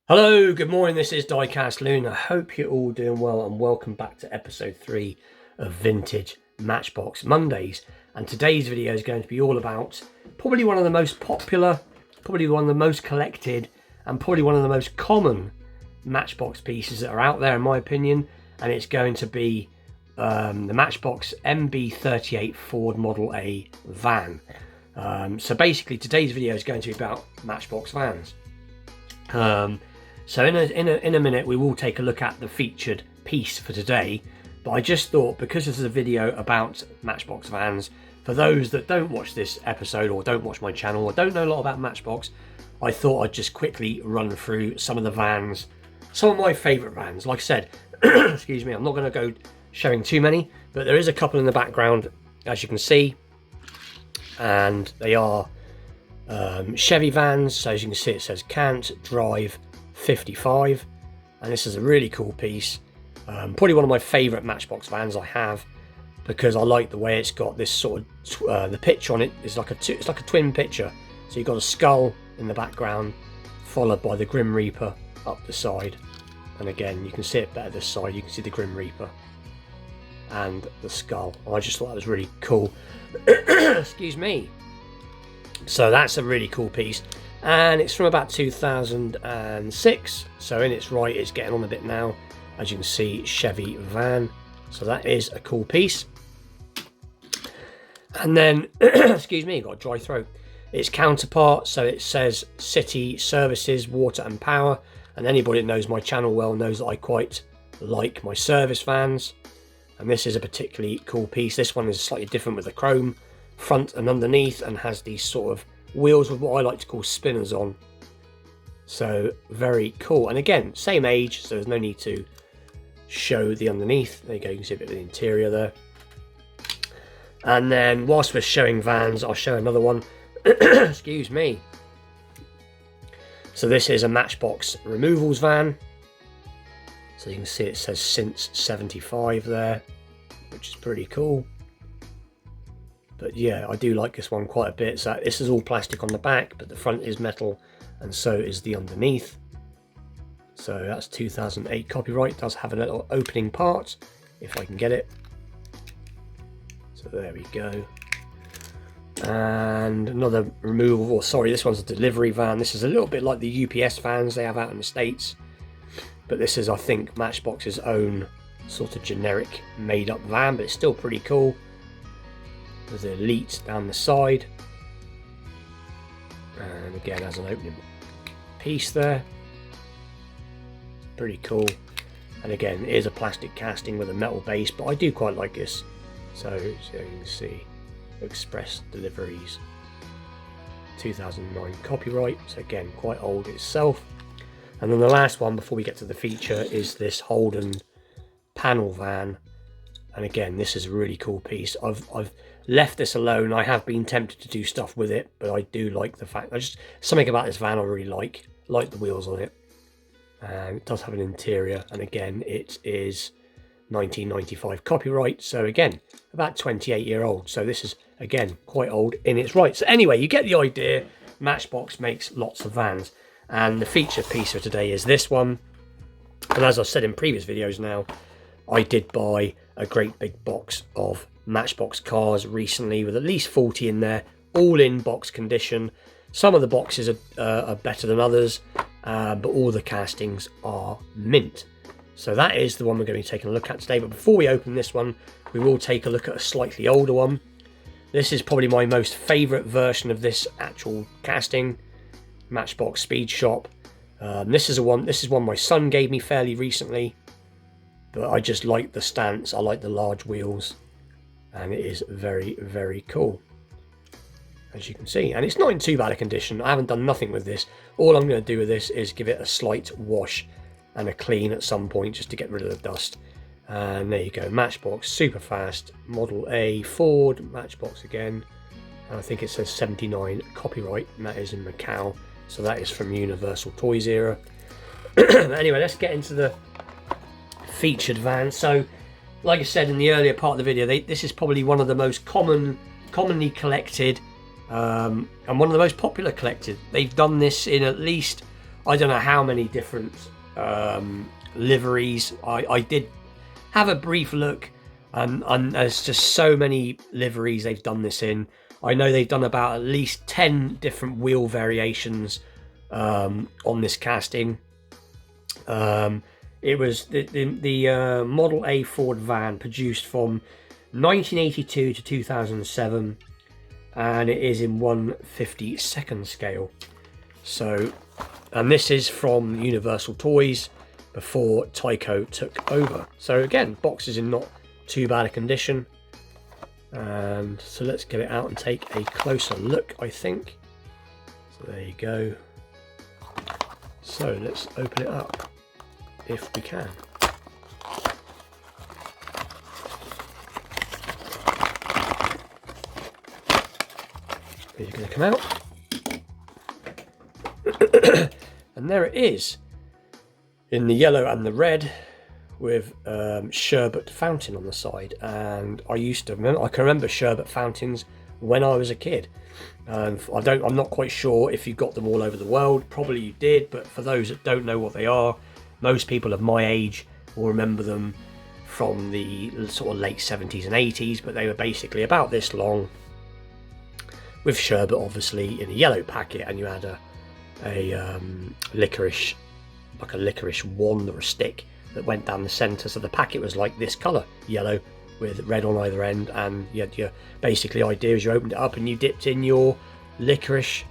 Hello, good morning. This is Diecast Loon. I hope you're all doing well and welcome back to episode 3 of Vintage Matchbox Mondays. And today's video is going to be all about probably one of the most popular, probably one of the most collected, and probably one of the most common Matchbox pieces that are out there in my opinion. And it's going to be the Matchbox MB38 Ford Model A van. So basically today's video is going to be about Matchbox vans. So in a minute we will take a look at the featured piece for today, but I just thought, because this is a video about Matchbox vans, for those that don't watch this episode or don't watch my channel or don't know a lot about Matchbox, I thought I'd just quickly run through some of the vans, some of my favourite vans. Like I said, excuse me, I'm not going to go showing too many, but there is a couple in the background as you can see, and they are Chevy vans. So as you can see, it says Can't Drive 55, and this is a really cool piece. Probably one of my favourite Matchbox vans I have, because I like the way it's got this sort of the picture on it is like it's like a twin picture. So you've got a skull in the background, followed by the Grim Reaper up the side, and again you can see it better this side. You can see the Grim Reaper and the skull. I just thought that was really cool. Excuse me. So that's a really cool piece, and it's from about 2006, so in its right, it's getting on a bit now. As you can see, Chevy van, so that is a cool piece. And then excuse me, got a dry throat. Its counterpart, so it says City Services Water and Power, and anybody that knows my channel well knows that I quite like my service vans, and this is a particularly cool piece. This one is slightly different with the chrome front and underneath, and has these sort of wheels with what I like to call spinners on. So very cool, and again, same age, so there's no need to show the underneath. There you go, you can see a bit of the interior there. And then whilst we're showing vans, I'll show another one. Excuse me. So this is a Matchbox removals van, so you can see it says since 75 there, which is pretty cool. But yeah, I do like this one quite a bit. So this is all plastic on the back, but the front is metal, and so is the underneath. So that's 2008 copyright. It does have a little opening part, if I can get it. So there we go. And another removable, or sorry, this one's a delivery van. This is a little bit like the UPS vans they have out in the States, but this is, I think, Matchbox's own sort of generic made up van, but it's still pretty cool. There's the Elite down the side, and again has an opening piece there. Pretty cool, and again it is a plastic casting with a metal base, but I do quite like this. So you can see Express Deliveries 2009 copyright, so again quite old itself. And then the last one before we get to the feature is this Holden panel van, and again this is a really cool piece. I've left this alone. I have been tempted to do stuff with it, but I do like the fact, something about this van I really like the wheels on it. It does have an interior, and again it is 1995 copyright, so again about 28-year-old, so this is again quite old in its right. So anyway, you get the idea. Matchbox makes lots of vans, and the feature piece for today is this one. And as I've said in previous videos now, I did buy a great big box of Matchbox cars recently, with at least 40 in there, all in box condition. Some of the boxes are better than others, but all the castings are mint. So that is the one we're going to be taking a look at today. But before we open this one, we will take a look at a slightly older one. This is probably my most favourite version of this actual casting, Matchbox Speed Shop. This is one my son gave me fairly recently, but I just like the stance. I like the large wheels, and it is very, very cool, as you can see. And it's not in too bad a condition. I haven't done nothing with this. All I'm going to do with this is give it a slight wash and a clean at some point, just to get rid of the dust. And there you go, Matchbox super fast Model A Ford Matchbox again, and I think it says 79 copyright, and that is in Macau, so that is from Universal Toys era. Anyway, let's get into the featured van. So like I said in the earlier part of the video, this is probably one of the most commonly collected and one of the most popular collected. They've done this in at least, I don't know how many different liveries. I did have a brief look, and there's just so many liveries they've done this in. I know they've done about at least 10 different wheel variations on this casting. It was the Model A Ford van, produced from 1982 to 2007, and it is in 1/52nd scale. So, and this is from Universal Toys before Tyco took over. So again, box is in not too bad a condition. And so let's get it out and take a closer look, I think. So there you go. So let's open it up if we can. It's going to come out. And there it is, in the yellow and the red, with sherbet fountain on the side. And I can remember sherbet fountains when I was a kid. I'm not quite sure if you got them all over the world. Probably you did, but for those that don't know what they are, most people of my age will remember them from the sort of late 70s and 80s, but they were basically about this long, with sherbet obviously in a yellow packet, and you had a licorice, like a licorice wand or a stick that went down the centre. So the packet was like this colour, yellow with red on either end, and you had your basically idea is you opened it up and you dipped in your licorice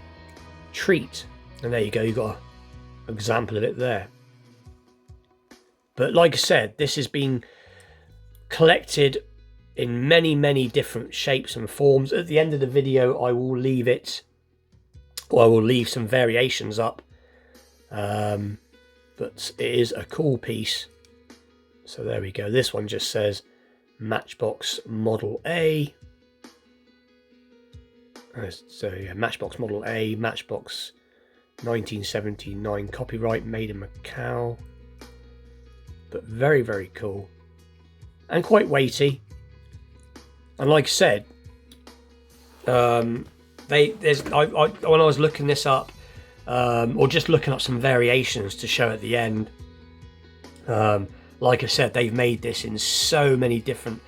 treat, and there you go, you got an example of it there. But like I said, this has been collected in many different shapes and forms. At the end of the video I will leave it, or I will leave some variations up, but it is a cool piece. So there we go. This one just says Matchbox Model A. So yeah, Matchbox Model A, Matchbox 1979 copyright, made in Macau. But very cool and quite weighty. And like I said, when I was looking this up, or just looking up some variations to show at the end, like I said, they've made this in so many different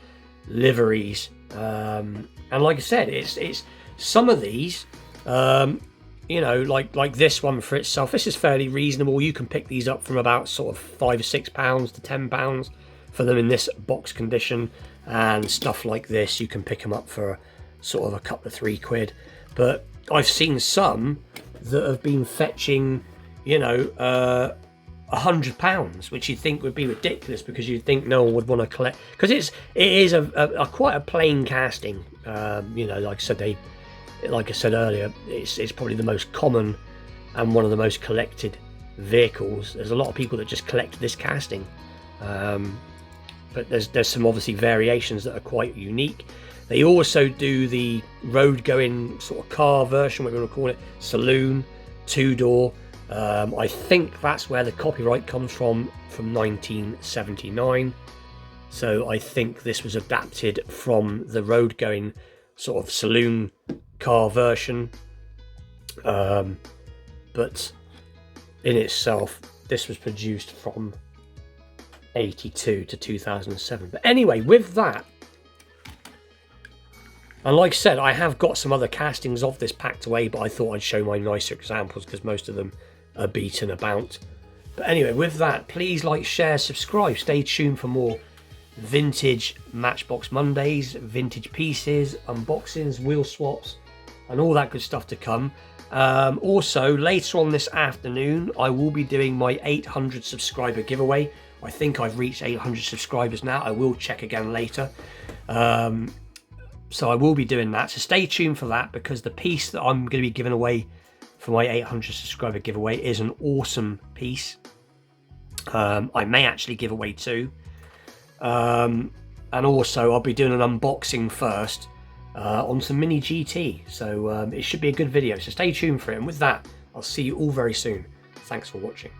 liveries, and like I said, it's some of these, you know, like this one for itself, this is fairly reasonable. You can pick these up from about sort of £5 or £6 to £10 for them in this box condition, and stuff like this you can pick them up for sort of a couple of £3. But I've seen some that have been fetching, you know, £100, which you'd think would be ridiculous, because you'd think no one would want to collect, because it is a quite a plain casting. You know, like I said earlier, it's probably the most common and one of the most collected vehicles. There's a lot of people that just collect this casting, but there's some obviously variations that are quite unique. They also do the road going sort of car version, what we want to call it, saloon, 2-door. I think that's where the copyright comes from 1979. So I think this was adapted from the road going sort of saloon car version. But in itself, this was produced from 82 to 2007. But anyway, with that, and like I said, I have got some other castings of this packed away, but I thought I'd show my nicer examples because most of them are beaten about. But anyway, with that, please like, share, subscribe. Stay tuned for more vintage Matchbox Mondays, vintage pieces, unboxings, wheel swaps, and all that good stuff to come. Also, later on this afternoon, I will be doing my 800 subscriber giveaway. I think I've reached 800 subscribers now. I will check again later. So I will be doing that. So stay tuned for that, because the piece that I'm going to be giving away for my 800 subscriber giveaway is an awesome piece. I may actually give away two. And also I'll be doing an unboxing first on some Mini GT. So it should be a good video. So stay tuned for it. And with that, I'll see you all very soon. Thanks for watching.